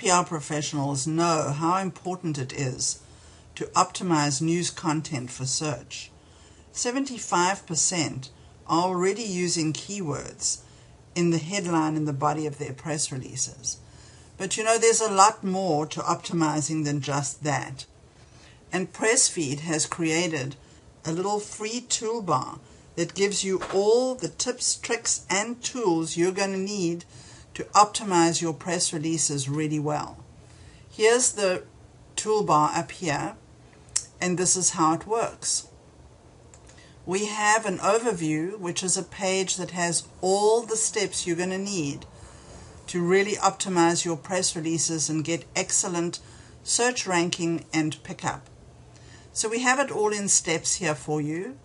PR professionals know how important it is to optimize news content for search. 75% are already using keywords in the headline and the body of their press releases. But you know, there's a lot more to optimizing than just that. And PRESSfeed has created a little free toolbar that gives you all the tips, tricks, and tools you're going to need to optimize your press releases really well. Here's the toolbar up here, and this is how it works. We have an overview, which is a page that has all the steps you're going to need to really optimize your press releases and get excellent search ranking and pickup. So we have it all in steps here for you,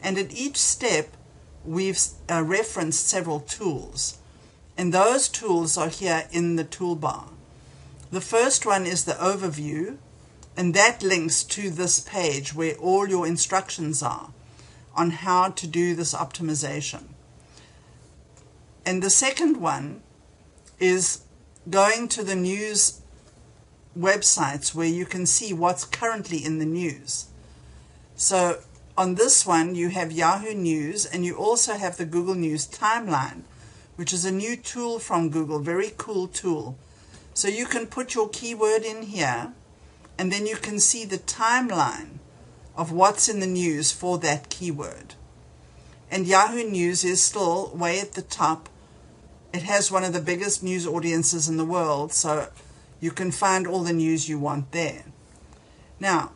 and at each step we've referenced several tools, and those tools are here in the toolbar. The first one is the overview, and that links to this page where all your instructions are on how to do this optimization. And the second one is going to the news websites where you can see what's currently in the news. So on this one you have Yahoo News, and you also have the Google News Timeline, which is a new tool from Google, very cool tool. So you can put your keyword in here, and then you can see the timeline of what's in the news for that keyword. And Yahoo News is still way at the top. It has one of the biggest news audiences in the world, so you can find all the news you want there. Now,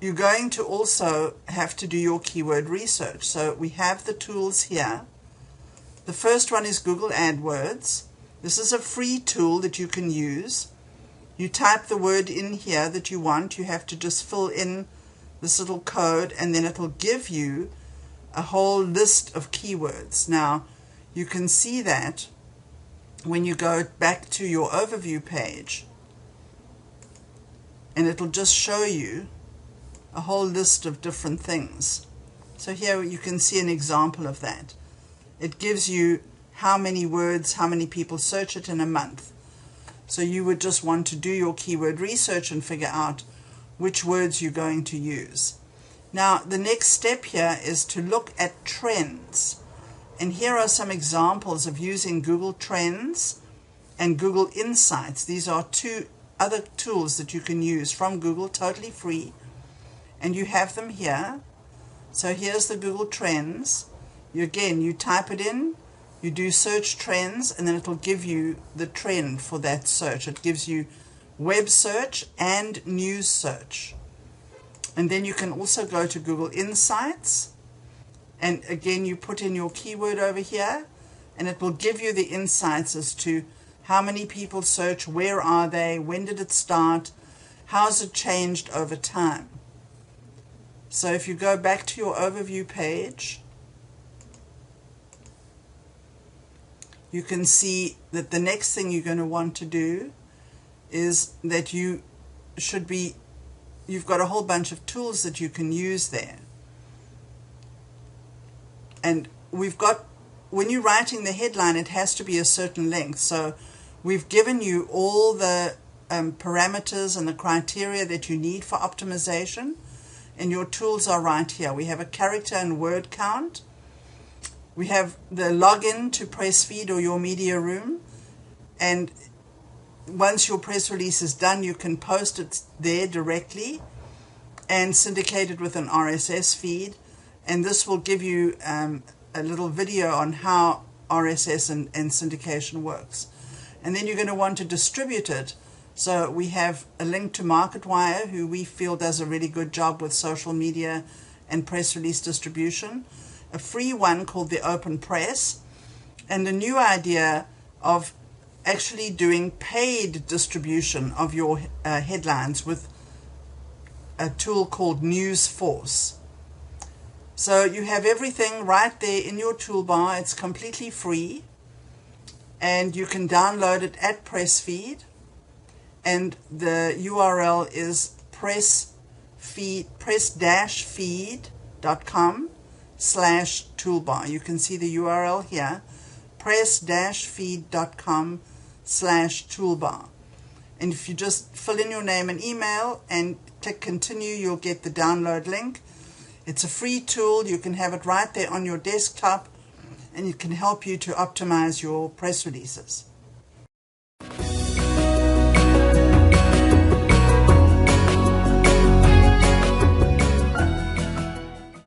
you're going to also have to do your keyword research. So we have the tools here. The first one is Google AdWords. This is a free tool that you can use. You type the word in here that you want. You have to just fill in this little code, and then it'll give you a whole list of keywords. Now, you can see that when you go back to your overview page, and it'll just show you a whole list of different things. So here you can see an example of that. It gives you how many words, how many people search it in a month. So you would just want to do your keyword research and figure out which words you're going to use. Now, the next step here is to look at trends. And here are some examples of using Google Trends and Google Insights. These are two other tools that you can use from Google, totally free. And you have them here. So here's the Google Trends. You type it in, you do search trends, and then it'll give you the trend for that search. It gives you web search and news search. And then you can also go to Google Insights, and again you put in your keyword over here, and it will give you the insights as to how many people search, where are they, when did it start, how's it changed over time. So if you go back to your overview page, you can see that the next thing you're going to want to do is that you've got a whole bunch of tools that you can use there. And when you're writing the headline, it has to be a certain length. So we've given you all the parameters and the criteria that you need for optimization, and your tools are right here. We have a character and word count. We have the login to PRESSfeed or your media room, and once your press release is done, you can post it there directly and syndicate it with an RSS feed, and this will give you a little video on how RSS and syndication works. And then you're going to want to distribute it. So we have a link to MarketWire, who we feel does a really good job with social media and press release distribution. A free one called the Open Press, and a new idea of actually doing paid distribution of your headlines with a tool called News Force. So you have everything right there in your toolbar. It's completely free, and you can download it at PRESSfeed, and the URL is press-feed.com/toolbar. You can see the URL here, press-feed.com/toolbar. And if you just fill in your name and email and click continue, you'll get the download link. It's a free tool. You can have it right there on your desktop, and it can help you to optimize your press releases.